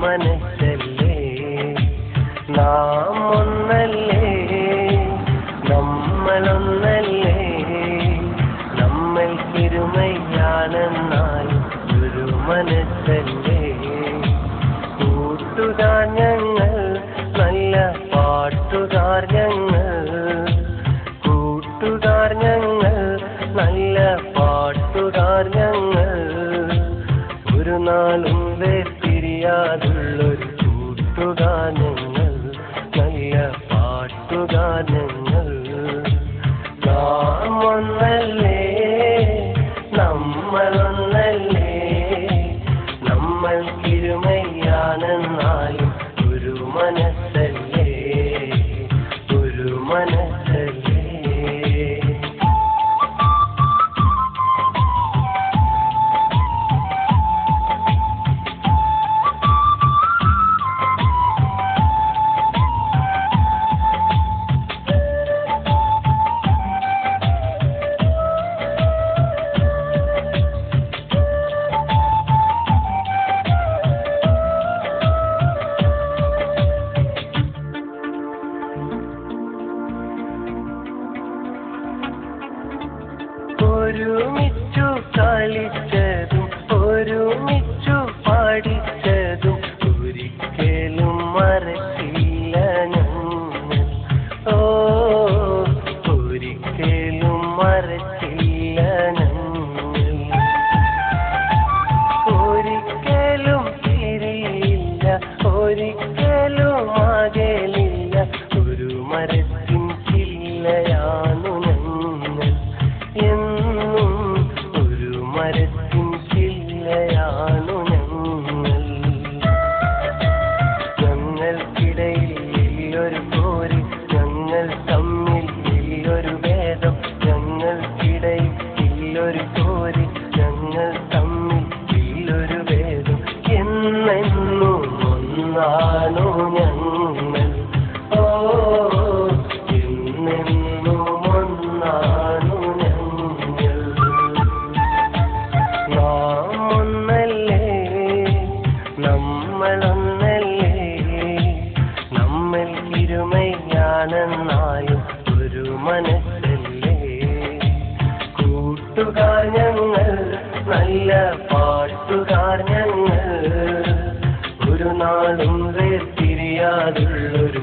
മനസ്സല്ലേ നാം ഒന്നല്ലേ നമ്മളൊന്നല്ലേ നമ്മൾ ഇരുമയാണെന്നാൽ ഒരു മനസ്സല്ലേ കൂട്ടുകാർ ഞങ്ങൾ നല്ല പാട്ടുകാർ ഞങ്ങൾ കൂട്ടുകാർ ഞങ്ങൾ നല്ല പാട്ടുകാർ ഞങ്ങൾ ഒരു നാളും വേർപിരിയാതുള്ളൊരു കൂട്ടുകാർ ഞങ്ങൾ നല്ല പാട്ടുകാർ ഞങ്ങൾ നാം ഒന്നല്ലേ നമ്മളൊന്നല്ലേ നമ്മൾ ഇരുമയാണെന്നാലും ഒരു മനസ്സല്ലേ ഒരു മനസ്സല്ലേ ഒരുമിച്ചു കളിച്ചതും ഒരുമിച്ചു പാടിച്ചതും ഒരിക്കലും മറക്കില്ല ഞങ്ങൾ ഒരിക്കലും മറക്കില്ല ഞങ്ങൾ ഒരിക്കലും തിരിയില്ല ഒരിക്കലും അകലില്ല ഒരു മരത്തിൻ ചില്ലയാണു ഞങ്ങൾ എന്നും ഒരു മരത്തിൻ ചില്ലയാണു ഞങ്ങൾ ഞങ്ങൾക്കിടയിൽ ഒരു പോര് ഞങ്ങൾ തമ്മിൽ ഒരു ഭേദം ഞങ്ങൾക്കിടയിൽ ഒരു പോര് ഞങ്ങൾ തമ്മിൽ ഒരു ഭേദം എന്നെന്നും ഒന്നാണു ഞങ്ങൾ എന്നെന്നും ഒന്നാണു നമ്മളൊന്നല്ലേ നമ്മൾ ഇരുമയാണെന്നാലും ഒരു മനസ്സല്ലേ കൂട്ടുകാർ ഞങ്ങൾ നല്ല പാട്ടുകാർ ഞങ്ങൾ ഒരു നാളും വേർപിരിയാതുള്ളൊരു